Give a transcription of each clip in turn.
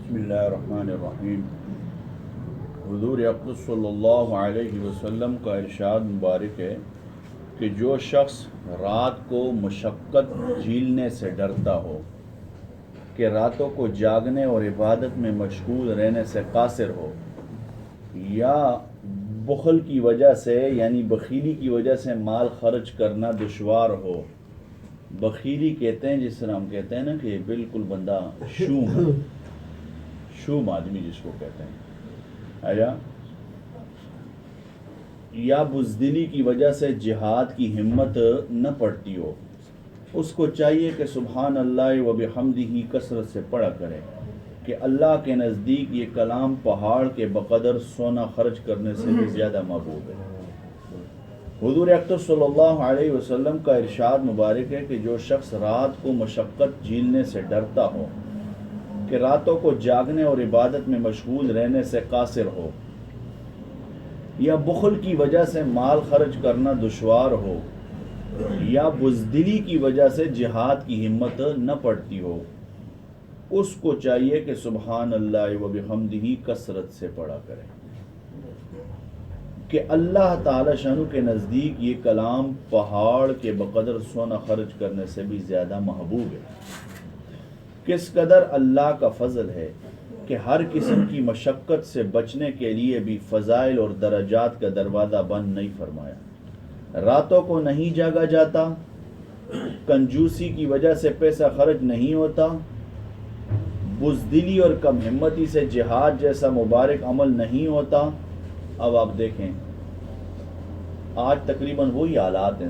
بسم اللہ الرحمن الرحیم۔ حضور اقدس صلی اللہ علیہ وسلم کا ارشاد مبارک ہے کہ جو شخص رات کو مشقت جھیلنے سے ڈرتا ہو، کہ راتوں کو جاگنے اور عبادت میں مشغول رہنے سے قاصر ہو، یا بخل کی وجہ سے یعنی بخیلی کی وجہ سے مال خرچ کرنا دشوار ہو۔ بخیلی کہتے ہیں جس طرح ہم کہتے ہیں نا کہ بالکل بندہ شوم ہے، شوم آدمی جس کو کہتے ہیں، یا بزدلی کی وجہ سے جہاد کی ہمت نہ پڑتی ہو، اس کو چاہیے کہ سبحان اللہ و بحمدہ کثرت سے پڑھا کرے کہ اللہ کے نزدیک یہ کلام پہاڑ کے بقدر سونا خرچ کرنے سے بھی زیادہ محبوب ہے۔ حضور اقدس صلی اللہ علیہ وسلم کا ارشاد مبارک ہے کہ جو شخص رات کو مشقت جھیلنے سے ڈرتا ہو، کہ راتوں کو جاگنے اور عبادت میں مشغول رہنے سے قاصر ہو، یا بخل کی وجہ سے مال خرچ کرنا دشوار ہو، یا بزدلی کی وجہ سے جہاد کی ہمت نہ پڑتی ہو، اس کو چاہیے کہ سبحان اللہ و بحمدہ کثرت سے پڑھا کرے کہ اللہ تعالی شانو کے نزدیک یہ کلام پہاڑ کے بقدر سونا خرچ کرنے سے بھی زیادہ محبوب ہے۔ کس قدر اللہ کا فضل ہے کہ ہر قسم کی مشقت سے بچنے کے لیے بھی فضائل اور درجات کا دروازہ بند نہیں فرمایا۔ راتوں کو نہیں جاگا جاتا، کنجوسی کی وجہ سے پیسہ خرچ نہیں ہوتا، بزدلی اور کم ہمتی سے جہاد جیسا مبارک عمل نہیں ہوتا۔ اب آپ دیکھیں آج تقریباً وہی حالات ہیں،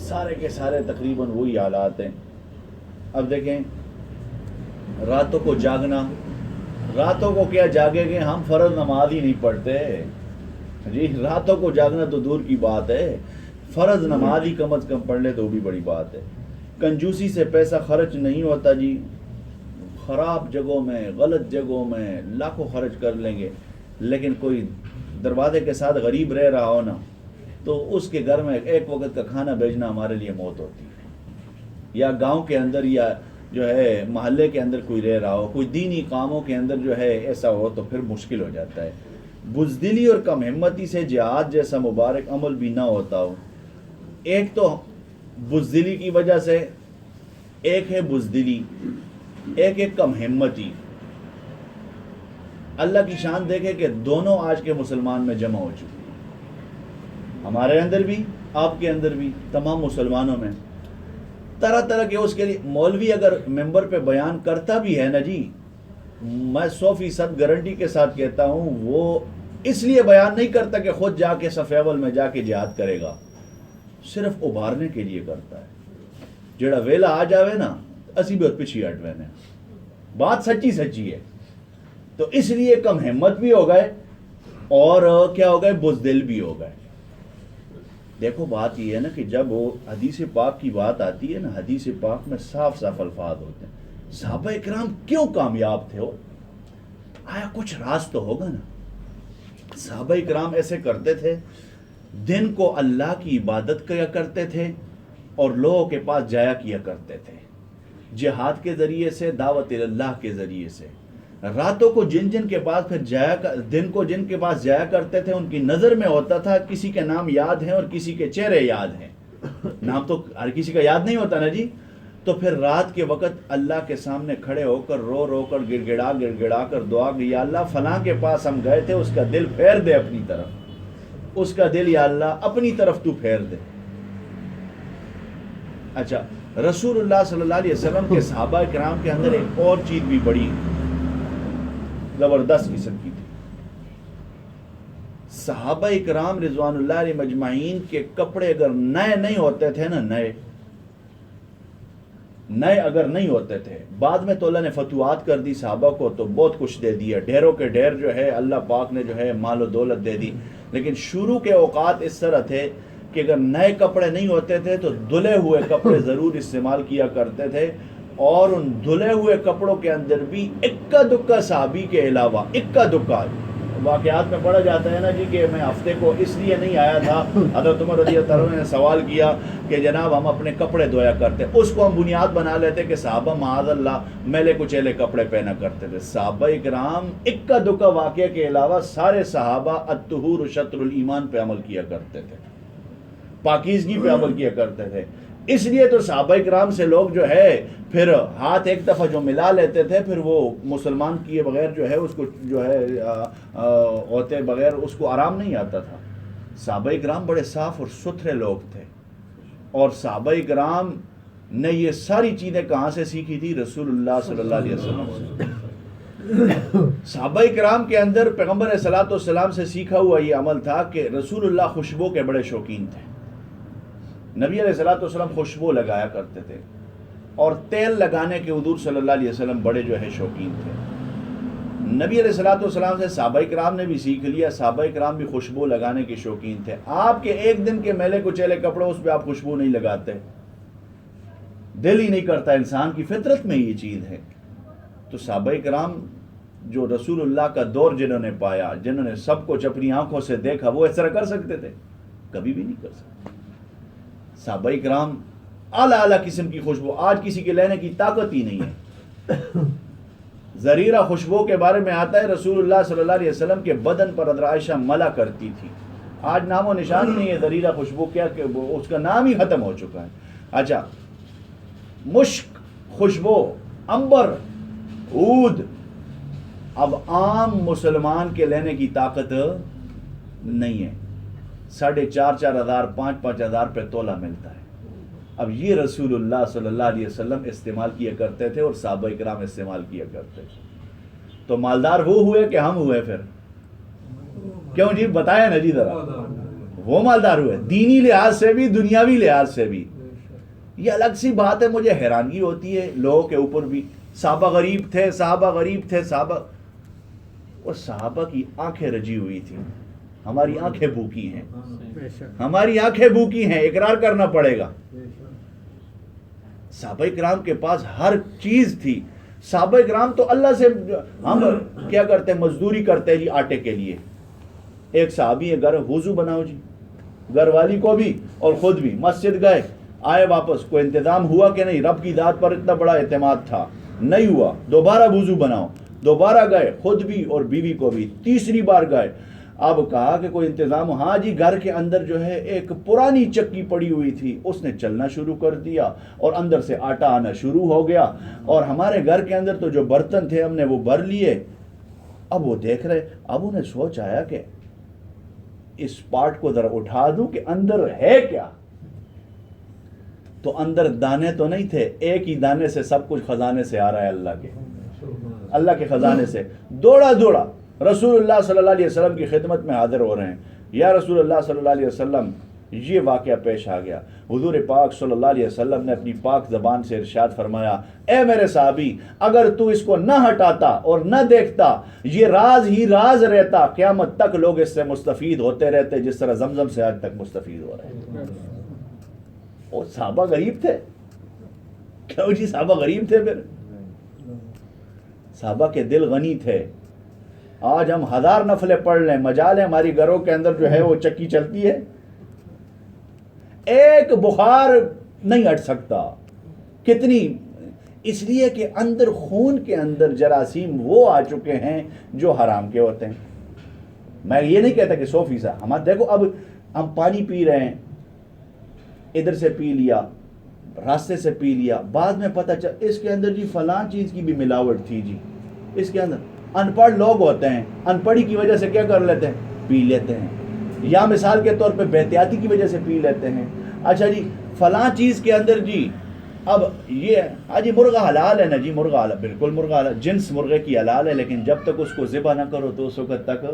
سارے کے سارے تقریباً وہی حالات ہیں۔ اب دیکھیں راتوں کو جاگنا، راتوں کو کیا جاگے گے، ہم فرض نماز ہی نہیں پڑھتے جی، راتوں کو جاگنا تو دور کی بات ہے، فرض نماز ہی کم از کم پڑھ لے تو بھی بڑی بات ہے۔ کنجوسی سے پیسہ خرچ نہیں ہوتا جی، خراب جگہوں میں غلط جگہوں میں لاکھوں خرچ کر لیں گے، لیکن کوئی دروازے کے ساتھ غریب رہ رہا ہو نا تو اس کے گھر میں ایک وقت کا کھانا بھیجنا ہمارے لیے موت ہوتی ہے۔ یا گاؤں کے اندر یا جو ہے محلے کے اندر کوئی رہ رہا ہو، کوئی دینی کاموں کے اندر جو ہے ایسا ہو تو پھر مشکل ہو جاتا ہے۔ بزدلی اور کم ہمتی سے جہاد جیسا مبارک عمل بھی نہ ہوتا ہو۔ ایک تو بزدلی کی وجہ سے، ایک ہے بزدلی، ایک ہے کم ہمتی۔ اللہ کی شان دیکھے کہ دونوں آج کے مسلمان میں جمع ہو چکی ہیں، ہمارے اندر بھی، آپ کے اندر بھی، تمام مسلمانوں میں طرح طرح کے۔ اس کے لیے مولوی اگر ممبر پہ بیان کرتا بھی ہے نا جی، میں 100% گارنٹی کے ساتھ کہتا ہوں وہ اس لیے بیان نہیں کرتا کہ خود جا کے صف اول میں جا کے جہاد کرے گا، صرف ابھارنے کے لیے کرتا ہے۔ جڑا ویلا آ جاوے نا اسی بہت پیچھے ہٹ وینے، بات سچی ہے۔ تو اس لیے کم ہمت بھی ہو گئے اور کیا ہو گئے، بزدل بھی ہو گئے۔ دیکھو بات یہ ہے نا کہ جب وہ حدیث پاک کی بات آتی ہے نا، حدیث پاک میں صاف الفاظ ہوتے ہیں۔ صحابہ اکرام کیوں کامیاب تھے؟ آیا کچھ راز تو ہوگا نا۔ صحابہ اکرام ایسے کرتے تھے، دن کو اللہ کی عبادت کیا کرتے تھے اور لوگوں کے پاس جایا کیا کرتے تھے، جہاد کے ذریعے سے، دعوت اللہ کے ذریعے سے۔ راتوں کو جن کے پاس پھر دن کو جن کے پاس جایا کرتے تھے، ان کی نظر میں ہوتا تھا کسی کے نام یاد ہیں اور کسی کے چہرے یاد ہیں، نام تو ہر کسی کا یاد نہیں ہوتا نا جی۔ تو پھر رات کے وقت اللہ کے سامنے کھڑے ہو کر رو کر گڑ گڑا کر دعا کہ یا اللہ فلاں کے پاس ہم گئے تھے، اس کا دل پھیر دے اپنی طرف، اس کا دل یا اللہ اپنی طرف تو پھیر دے۔ اچھا، رسول اللہ صلی اللہ علیہ وسلم کے صحابہ کرام کے اندر ایک اور چیز بھی بڑی زبردست قسم کی تھی۔ صحابہ اکرام رضوان اللہ علیہ مجمعین کے کپڑے اگر نئے نہیں ہوتے تھے نا، نئے اگر نہیں ہوتے تھے، بعد میں تو اللہ نے فتوحات کر دی صحابہ کو تو بہت کچھ دے دیا، ڈھیروں کے ڈھیر جو ہے اللہ پاک نے جو ہے مال و دولت دے دی، لیکن شروع کے اوقات اس طرح تھے کہ اگر نئے کپڑے نہیں ہوتے تھے تو دھلے ہوئے کپڑے ضرور استعمال کیا کرتے تھے، اور ان دھلے ہوئے کپڑوں کے اندر بھی اکا دکا صحابی کے علاوہ، اکا دکا واقعات میں پڑھا جاتا ہے نا جی کہ میں ہفتے کو اس لیے نہیں آیا تھا، حضرت عمر رضی اللہ عنہ نے سوال کیا کہ جناب ہم اپنے کپڑے دھویا کرتے، اس کو ہم بنیاد بنا لیتے کہ صحابہ معاذ اللہ میلے کچیلے کپڑے پہنا کرتے تھے. صحابہ اکرام اکا دکا واقعے کے علاوہ سارے صحابہ الطہور شطر الایمان پہ عمل کیا کرتے تھے، پاکیزگی پہ عمل کیا کرتے تھے. اس لیے تو صحابہ کرام سے لوگ جو ہے پھر ہاتھ ایک دفعہ جو ملا لیتے تھے، پھر وہ مسلمان کیے بغیر جو ہے اس کو جو ہے ہوتے بغیر اس کو آرام نہیں آتا تھا. صحابہ کرام بڑے صاف اور ستھرے لوگ تھے، اور صحابہ کرام نے یہ ساری چیزیں کہاں سے سیکھی تھی؟ رسول اللہ صلی اللہ علیہ وسلم سے. صحابہ کرام کے اندر پیغمبر صلوات والسلام سے سیکھا ہوا یہ عمل تھا کہ رسول اللہ خوشبو کے بڑے شوقین تھے. نبی علیہ الصلوۃ والسلام خوشبو لگایا کرتے تھے، اور تیل لگانے کے حضور صلی اللہ علیہ وسلم بڑے جو ہے شوقین تھے. نبی علیہ الصلوۃ والسلام سے صحابہ کرام نے بھی سیکھ لیا، صحابہ کرام بھی خوشبو لگانے کے شوقین تھے. آپ کے ایک دن کے میلے کچیلے کپڑے اس پہ آپ خوشبو نہیں لگاتے، دل ہی نہیں کرتا، انسان کی فطرت میں یہ چیز ہے. تو صحابہ کرام جو رسول اللہ کا دور جنہوں نے پایا، جنہوں نے سب کچھ اپنی آنکھوں سے دیکھا، وہ اس طرح کر سکتے تھے؟ کبھی بھی نہیں کر سکتے. صحابہ کرام اعلیٰ اعلیٰ قسم کی خوشبو، آج کسی کے لینے کی طاقت ہی نہیں ہے. زریرہ خوشبو کے بارے میں آتا ہے رسول اللہ صلی اللہ علیہ وسلم کے بدن پر حضرت عائشہ ملا کرتی تھی. آج نام و نشان نہیں ہے زریرہ خوشبو، کیا کہ اس کا نام ہی ختم ہو چکا ہے. اچھا، مشک خوشبو، عنبر، عود، اب عام مسلمان کے لینے کی طاقت نہیں ہے. 4,500 4,000 5,000 پہ تولہ ملتا ہے. اب یہ رسول اللہ صلی اللہ علیہ وسلم استعمال کیا کرتے تھے اور صحابہ کرام استعمال کیا کرتے تھے. تو مالدار وہ ہوئے کہ ہم ہوئے پھر؟ کیوں جی؟ بتایا نا جی ذرا. وہ مالدار ہوئے دینی لحاظ سے بھی، دنیاوی لحاظ سے بھی. یہ الگ سی بات ہے، مجھے حیرانگی ہوتی ہے لوگوں کے اوپر بھی. صحابہ غریب تھے، صحابہ غریب تھے، صحابہ، اور صحابہ کی آنکھیں رجی ہوئی تھی. ہماری آنکھیں بھوکی ہیں، ہماری آنکھیں بھوکی ہیں، اقرار کرنا پڑے گا. صحابہ کرام کے پاس ہر چیز تھی. صحابہ کرام تو اللہ سے، ہم کیا کرتے ہیں؟ مزدوری کرتے ہیں جی آٹے کے لیے. ایک صحابی ہے، گھر وضو بناؤ جی، گھر والی کو بھی اور خود بھی. مسجد گئے، آئے واپس، کوئی انتظام ہوا کہ نہیں؟ رب کی ذات پر اتنا بڑا اعتماد تھا، نہیں ہوا، دوبارہ وضو بناؤ. دوبارہ گئے، خود بھی اور بیوی کو بھی. تیسری بار گئے، اب کہا کہ کوئی انتظام، ہاں جی، گھر کے اندر جو ہے ایک پرانی چکی پڑی ہوئی تھی، اس نے چلنا شروع کر دیا اور اندر سے آٹا آنا شروع ہو گیا. اور ہمارے گھر کے اندر تو جو برتن تھے ہم نے وہ بھر لیے. اب وہ دیکھ رہے، اب انہیں سوچ آیا کہ اس پارٹ کو ذرا اٹھا دوں کہ اندر ہے کیا. تو اندر دانے تو نہیں تھے، ایک ہی دانے سے سب کچھ خزانے سے آ رہا ہے، اللہ کے خزانے سے. دوڑا دوڑا رسول اللہ صلی اللہ علیہ وسلم کی خدمت میں حاضر ہو رہے ہیں. یا رسول اللہ صلی اللہ علیہ وسلم، یہ واقعہ پیش آ گیا. حضور پاک صلی اللہ علیہ وسلم نے اپنی پاک زبان سے ارشاد فرمایا، اے میرے صحابی، اگر تو اس کو نہ ہٹاتا اور نہ دیکھتا، یہ راز ہی راز رہتا، قیامت تک لوگ اس سے مستفید ہوتے رہتے، جس طرح زمزم سے آج تک مستفید ہو رہے ہیں. اور صحابہ غریب تھے. کیوں جی؟ صحابہ غریب تھے. پھر صحابہ کے دل غنی تھے. آج ہم 1000 نفلیں پڑھ لیں، مجال ہے ہماری گھروں کے اندر جو ہے وہ چکی چلتی ہے، ایک بخار نہیں ہٹ سکتا. کتنی؟ اس لیے کہ اندر خون کے اندر جراثیم وہ آ چکے ہیں جو حرام کے ہوتے ہیں. میں یہ نہیں کہتا کہ 100%. ہم دیکھو، اب ہم پانی پی رہے ہیں، ادھر سے پی لیا، راستے سے پی لیا، بعد میں پتہ چل اس کے اندر جی فلاں چیز کی بھی ملاوٹ تھی جی اس کے اندر. ان پڑھ لوگ ہوتے ہیں، ان پڑھی کی وجہ سے کیا کر لیتے ہیں؟ پی لیتے ہیں. یا مثال کے طور پہ بے احتیاطی کی وجہ سے پی لیتے ہیں. اچھا جی، فلاں چیز کے اندر جی اب یہ ہاں جی مرغا حلال ہے نا جی، مرغا حلال، بالکل مرغا حلال، جنس مرغے کی حلال ہے، لیکن جب تک اس کو ذبح نہ کرو تو اس وقت تک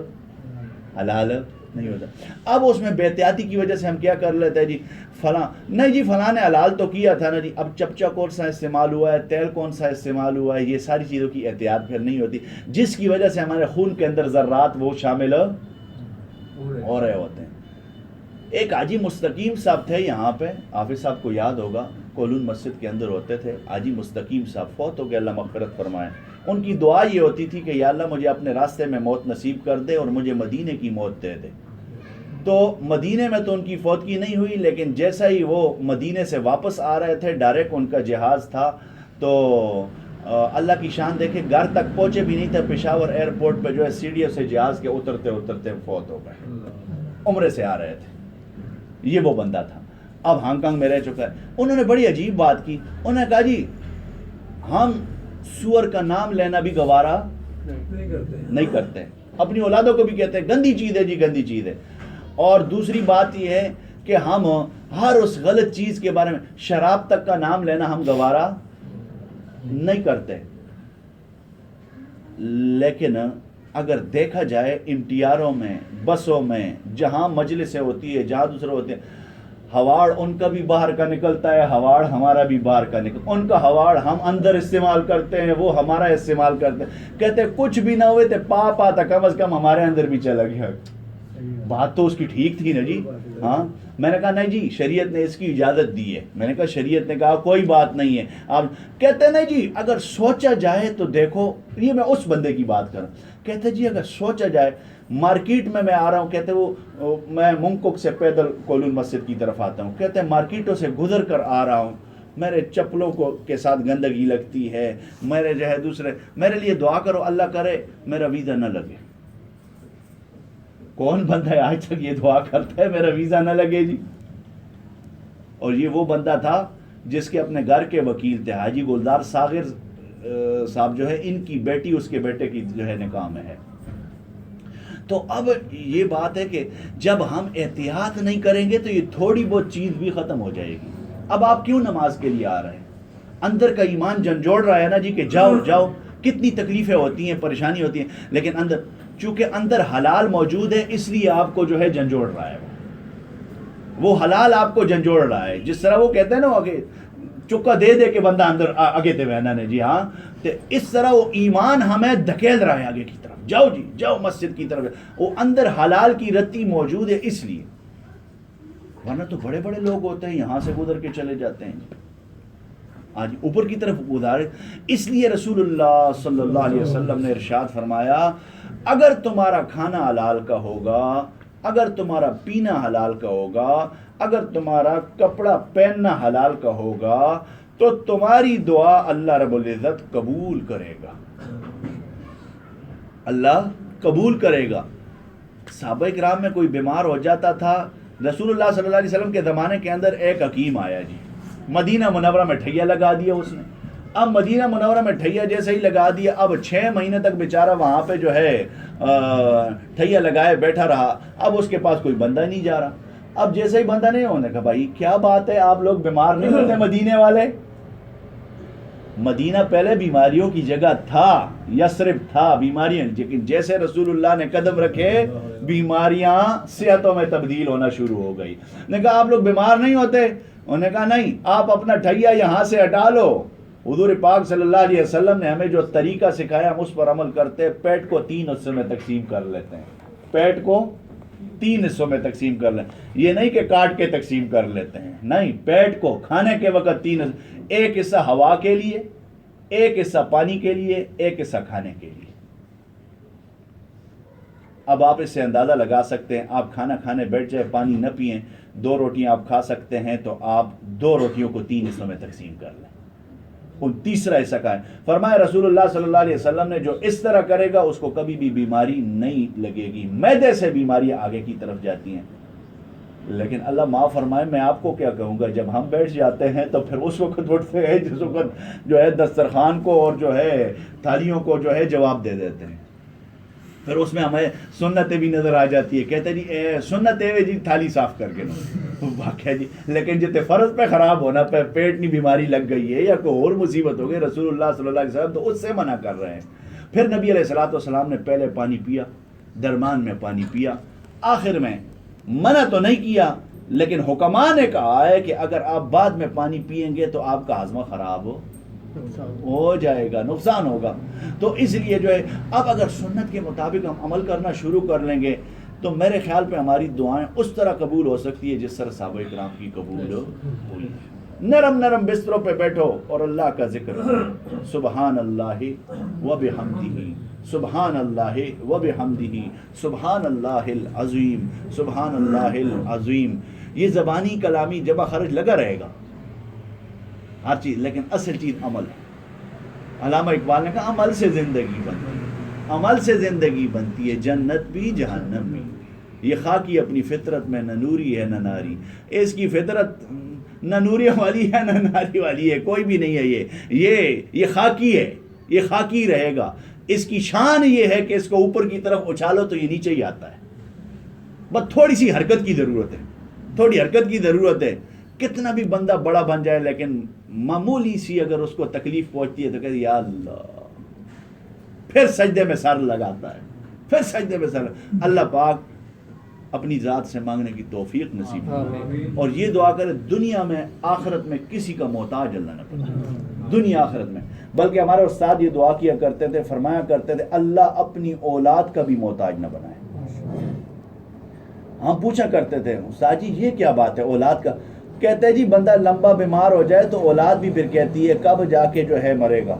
حلال نہیں ہوتا. اب اس میں بے احتیاطی کی وجہ سے ہم کیا کر لیتے ہیں جی فلاں، نہیں جی فلاں نے حلال تو کیا تھا نا جی، اب چپچا کون سا استعمال ہوا ہے، تیل کون سا استعمال ہوا ہے، یہ ساری چیزوں کی احتیاط پھر نہیں ہوتی، جس کی وجہ سے ہمارے خون کے اندر ذرات وہ شامل ہو رہے ہوتے ہیں. ایک حاجی مستقیم صاحب تھے یہاں پہ، حافظ صاحب کو یاد ہوگا، کولون مسجد کے اندر ہوتے تھے. حاجی مستقیم صاحب فوت ہو گئے، اللہ مغفرت فرمائے. ان کی دعا یہ ہوتی تھی کہ یا اللہ مجھے اپنے راستے میں موت نصیب کر دے اور مجھے مدینے کی موت دے دے. تو مدینے میں تو ان کی فوتگی نہیں ہوئی، لیکن جیسا ہی وہ مدینے سے واپس آ رہے تھے، ڈائریکٹ ان کا جہاز تھا، تو اللہ کی شان دیکھے گھر تک پہنچے بھی نہیں تھے، پشاور ایئرپورٹ پہ جو ہے سیڑھیوں سے جہاز کے اترتے اترتے فوت ہو گئے. عمرے سے آ رہے تھے. یہ وہ بندہ تھا، اب ہانگ کانگ میں رہ چکا ہے. انہوں نے بڑی عجیب بات کی. انہوں نے کہا جی ہم سور کا نام لینا بھی گوارا نہیں کرتے، اپنی اولادوں کو بھی کہتے ہیں گندی چیز ہے جی، گندی چیز ہے. اور دوسری بات یہ ہے کہ ہم ہر اس غلط چیز کے بارے میں، شراب تک کا نام لینا ہم گوارا نہیں کرتے. لیکن اگر دیکھا جائے امٹیاروں میں، بسوں میں، جہاں مجلسیں ہوتی ہے، جہاں دوسرے ہوتے ہیں، ہواڑ ان کا بھی باہر کا نکلتا ہے، ہواڑ ہمارا بھی باہر کا نکلتا ہے. ان کا ہواڑ ہم اندر استعمال کرتے ہیں، وہ ہمارا استعمال کرتے ہیں. کہتے ہیں کچھ بھی نہ ہوئے تھے، پاپ آتا کم از کم ہمارے اندر بھی چلا گیا. بات تو اس کی ٹھیک تھی نا جی. ہاں میں نے کہا نہیں جی شریعت نے اس کی اجازت دی ہے. میں نے کہا شریعت نے کہا کوئی بات نہیں ہے. آپ کہتے ہیں نہیں جی اگر سوچا جائے تو دیکھو، یہ میں اس بندے کی بات کر رہا ہوں. کہتے جی اگر سوچا جائے، مارکیٹ میں آ رہا ہوں، کہتے وہ میں منگکوک سے پیدل کولون مسجد کی طرف آتا ہوں، کہتے ہیں مارکیٹوں سے گزر کر آ رہا ہوں، میرے چپلوں کو کے ساتھ گندگی لگتی ہے، میرے جو ہے دوسرے، میرے لیے دعا کرو اللہ کرے میرا ویزا نہ لگے. کون بندہ ہے آج تک یہ دعا کرتا ہے میرا ویزا نہ لگے جی؟ اور یہ وہ بندہ تھا جس کے اپنے گھر کے وکیل تھے حاجی گلدار ساغر صاحب جو ہے، ان کی بیٹی اس کے بیٹے کی جو ہے نکاح میں ہے. تو اب یہ بات ہے کہ جب ہم احتیاط نہیں کریں گے تو یہ تھوڑی بہت چیز بھی ختم ہو جائے گی. اب آپ کیوں نماز کے لیے آ رہے ہیں؟ اندر کا ایمان جھنجھوڑ رہا ہے نا جی کہ جاؤ جاؤ. کتنی تکلیفیں ہوتی ہیں، پریشانی ہوتی ہیں، لیکن اندر چونکہ اندر حلال موجود ہے اس لیے آپ کو جو ہے جھنجھوڑ رہا ہے. وہ حلال آپ کو جھنجھوڑ رہا ہے. جس طرح وہ کہتے ہیں نا کہ چکا دے دے کے بندہ اندر آگے تے بہنا نے جی، ہاں تو اس طرح وہ ایمان ہمیں دھکیل رہا ہے آگے کی طرف. جاؤ جی جاؤ مسجد کی طرف. وہ اندر حلال کی رتی موجود ہے اس لیے. ورنہ تو بڑے بڑے لوگ ہوتے ہیں یہاں سے گزر کے چلے جاتے ہیں آج اوپر کی طرف گزارے. اس لیے رسول اللہ صلی اللہ علیہ وسلم نے ارشاد فرمایا اگر تمہارا کھانا حلال کا ہوگا، اگر تمہارا پینا حلال کا ہوگا، اگر تمہارا کپڑا پہننا حلال کا ہوگا تو تمہاری دعا اللہ رب العزت قبول کرے گا. اللہ قبول کرے گا. صحابہ کرام میں کوئی بیمار ہو جاتا تھا، رسول اللہ صلی اللہ علیہ وسلم کے زمانے کے اندر ایک حکیم آیا جی، مدینہ منورہ میں ٹھیا لگا دیا اس نے. اب مدینہ منورہ میں ٹھیا جیسے ہی لگا دیا، اب 6 مہینے تک بیچارہ وہاں پہ جو ہے ٹھیا لگائے بیٹھا رہا. اب اس کے پاس کوئی بندہ نہیں جا رہا. اب جیسے ہی بندہ نہیں ہونے کا، بھائی کیا بات ہے آپ لوگ بیمار نہیں ہوتے مدینے والے؟ مدینہ پہلے بیماریوں کی جگہ تھا، یثرب تھا بیماریاں، لیکن جیسے رسول اللہ نے قدم رکھے بیماریاں صحتوں میں تبدیل ہونا شروع ہو گئی. نے کہا آپ لوگ بیمار نہیں ہوتے؟ انہوں نے کہا نہیں، آپ اپنا ٹھیا یہاں سے ہٹا لو. حضور پاک صلی اللہ علیہ وسلم نے ہمیں جو طریقہ سکھایا ہم اس پر عمل کرتے. پیٹ کو 3 حصوں میں تقسیم کر لیتے ہیں. پیٹ کو 3 حصوں میں تقسیم کر لیں. یہ نہیں کہ کاٹ کے تقسیم کر لیتے ہیں، نہیں، پیٹ کو کھانے کے وقت 3 ایک حصہ ہوا کے لیے، ایک حصہ پانی کے لیے، ایک حصہ کھانے کے لیے. اب آپ اس سے اندازہ لگا سکتے ہیں، آپ کھانا کھانے بیٹھ جائے، پانی نہ پئیں، 2 روٹیاں آپ کھا سکتے ہیں تو آپ 2 روٹیوں کو 3 حصوں میں تقسیم کر لیں، ان تیسرا حصہ کھائیں. فرمایا رسول اللہ صلی اللہ علیہ وسلم نے جو اس طرح کرے گا اس کو کبھی بھی بیماری نہیں لگے گی. معدے سے بیماریاں آگے کی طرف جاتی ہیں. لیکن اللہ معاف فرمائے، میں آپ کو کیا کہوں گا، جب ہم بیٹھ جاتے ہیں تو پھر اس وقت اٹھتے ہیں جس وقت جو ہے دسترخوان کو اور جو ہے تھالیوں کو جو ہے جواب دے دیتے ہیں. پھر اس میں ہمیں سنتیں بھی نظر آ جاتی ہے. کہتے جی سنت ہے جی تھالی صاف کر کے نو واقعہ جی. لیکن جتنے فرض پہ خراب ہونا پہ پیٹ کی بیماری لگ گئی ہے یا کوئی اور مصیبت ہو گئی، رسول اللہ صلی اللہ علیہ وسلم تو اس سے منع کر رہے ہیں. پھر نبی علیہ الصلوۃ والسلام نے پہلے پانی پیا، درمیان میں پانی پیا، آخر میں منع تو نہیں کیا لیکن حکماء نے کہا ہے کہ اگر آپ بعد میں پانی پئیں گے تو آپ کا ہاضمہ خراب ہو جائے گا، نقصان ہوگا. تو اس لیے جو ہے اب اگر سنت کے مطابق ہم عمل کرنا شروع کر لیں گے تو میرے خیال پہ ہماری دعائیں اس طرح قبول ہو سکتی ہے جس طرح صحابہ کرام کی قبول ہوئی. نرم نرم بستروں پہ بیٹھو اور اللہ کا ذکر کرو. سبحان اللہ و بحمدہ، سبحان اللہ و بحمدہ، سبحان اللہ العظیم، سبحان اللہ العظیم. یہ زبانی کلامی جبہ خرچ لگا رہے گا ہر چیز، لیکن اصل چیز عمل ہے. علامہ اقبال نے کہا عمل سے زندگی بنتی ہے، عمل سے زندگی بنتی ہے، جنت بھی جہنم بھی. یہ خاکی اپنی فطرت میں نہ نوری ہے نہ ناری. اس کی فطرت نہ نوری والی ہے نہ ناری والی ہے، کوئی بھی نہیں ہے. یہ خاکی ہے، یہ خاکی رہے گا. اس کی شان یہ ہے کہ اس کو اوپر کی طرف اچھالو تو یہ نیچے ہی آتا ہے. بس تھوڑی سی حرکت کی ضرورت ہے، تھوڑی حرکت کی ضرورت ہے. کتنا بھی بندہ بڑا بن جائے لیکن معمولی سی اگر اس کو تکلیف پہنچتی ہے تو کہتے یا اللہ، پھر سجدے میں سر لگاتا ہے، پھر سجدے میں سر. اللہ پاک اپنی ذات سے مانگنے کی توفیق نصیب کرے اور یہ دعا کرے دنیا میں آخرت میں کسی کا محتاج اللہ نہ بنائے. دنیا آخرت میں. بلکہ ہمارے استاد یہ دعا کیا کرتے تھے، فرمایا کرتے تھے اللہ اپنی اولاد کا بھی محتاج نہ بنائے. ہم پوچھا کرتے تھے استاد جی یہ کیا بات ہے اولاد کا؟ کہتے جی بندہ لمبا بیمار ہو جائے تو اولاد بھی پھر کہتی ہے کب جا کے جو ہے مرے گا.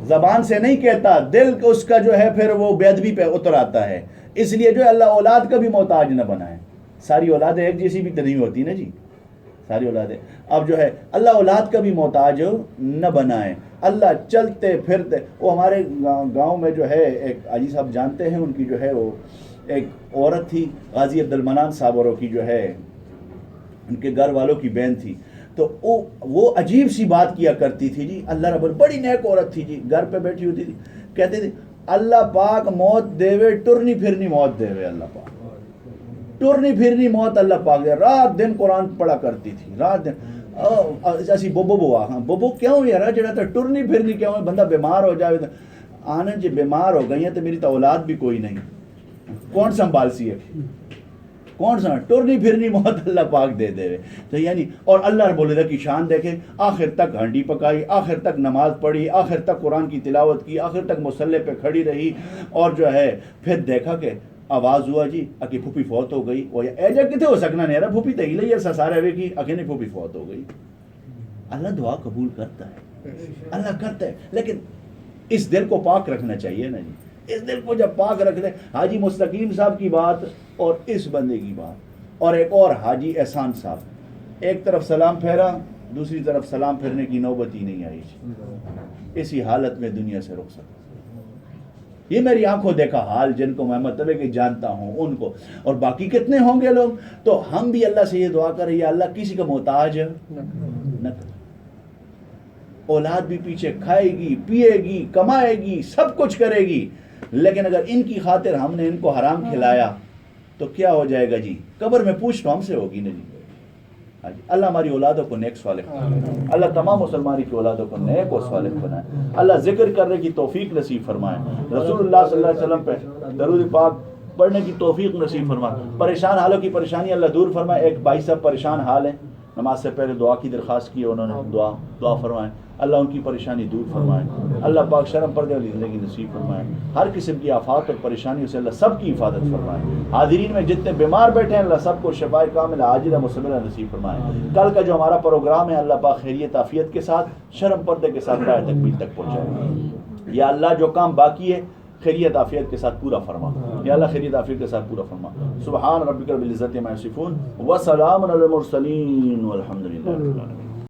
زبان سے نہیں کہتا، دل اس کا جو ہے پھر وہ بے ادبی پہ اتر آتا ہے. اس لیے جو ہے اللہ اولاد کا بھی محتاج نہ بنائے. ساری اولادیں ایک جیسی بھی تو نہیں ہوتی نا جی، ساری اولادیں. اب جو ہے اللہ اولاد کا بھی محتاج نہ بنائے. اللہ چلتے پھرتے. وہ ہمارے گاؤں میں جو ہے ایک حاجی صاحب جانتے ہیں، ان کی جو ہے وہ ایک عورت تھی، غازی عبد المنان صاحب اور کی جو ہے ان کے گھر والوں کی بہن تھی. تو وہ عجیب سی بات کیا کرتی تھی جی. اللہ رب بڑی نیک عورت تھی جی، گھر پہ بیٹھی ہوتی تھی. کہتے تھے اللہ پاک موت دیوے ٹرنی پھرنی موت دیوے. اللہ پاک ٹرنی پھرنی موت اللہ پاک دے. رات دن قرآن پڑھا کرتی تھی، رات دن. اسی بوبو بوا ہاں بوبو کیوں یار جڑا تھا ٹرنی پھرنی کیوں ہے؟ بندہ بیمار ہو جائے آنے جی بیمار ہو گئی ہیں تو میری تو اولاد بھی کوئی نہیں، کون سنبھال سی ہے؟ کون سا ٹرنی پھرنی موت اللہ پاک دے دے. تو یعنی اور اللہ رب العزت کی شان دیکھیں، آخر تک ہانڈی پکائی، آخر تک نماز پڑھی، آخر تک قرآن کی تلاوت کی، آخر تک مصلی پہ کھڑی رہی. اور جو ہے پھر دیکھا کہ آواز ہوا جی اکی پھوپھی فوت ہو گئی. وہ ایجا کتے ہو سکنا نہیں رہا پھوپھی تو ہی لئی ہے سارے وے کی اکیلے پھوپھی فوت ہو گئی. اللہ دعا قبول کرتا ہے، اللہ کرتا ہے، لیکن اس دل کو پاک رکھنا چاہیے نا جی. اس دل کو جب پاک رکھ لے. حاجی مستقیم صاحب کی بات اور اس بندے کی بات، اور ایک اور حاجی احسان صاحب، ایک طرف سلام پھیرا دوسری طرف سلام پھیرنے کی نوبت ہی نہیں آئی. اسی حالت میں دنیا سے رخصت. یہ میری آنکھوں دیکھا حال، جن کو میں مطلب کہ جانتا ہوں ان کو، اور باقی کتنے ہوں گے لوگ. تو ہم بھی اللہ سے یہ دعا کریں یا اللہ کسی کا محتاج نہ کر. اولاد بھی پیچھے کھائے گی، پیے گی، کمائے گی، سب کچھ کرے گی، لیکن اگر ان کی خاطر ہم نے ان کو حرام کھلایا تو کیا ہو جائے گا جی؟ قبر میں پوچھ تو ہم سے ہوگی نا جی. اللہ ہماری اولادوں کو نیک صالح بنائے. اللہ تمام مسلمانی کی اولادوں کو نیک و صالح بنائے. اللہ ذکر کرنے کی توفیق نصیب فرمائے. رسول اللہ صلی اللہ علیہ وسلم پہ درود پاک پڑھنے کی توفیق نصیب فرمائے. پریشان حالوں کی پریشانی اللہ دور فرمائے. ایک بھائی صاحب پریشان حال ہیں، نماز سے پہلے دعا کی درخواست کی، انہوں نے دعا فرمائے. اللہ ان کی پریشانی دور فرمائے. اللہ پاک شرم پردے والی زندگی نصیب فرمائے. ہر قسم کی آفات اور پریشانیوں سے اللہ سب کی حفاظت فرمائے. حاضرین میں جتنے بیمار بیٹھے ہیں اللہ سب کو شفاء کاملہ عاجلہ مسلمہ نصیب فرمائے. کل کا جو ہمارا پروگرام ہے اللہ پاک خیریت عافیت کے ساتھ شرم پردے کے ساتھ رائے تکمیل تک پہنچائے. یا اللہ جو کام باقی ہے خیریت عافیت کے ساتھ پورا فرما. یا اللہ خیریت عافیت کے ساتھ پورا فرما. سبحان ربک رب العزت عما یصفون وسلام علی المرسلین والحمد للہ رب العالمین.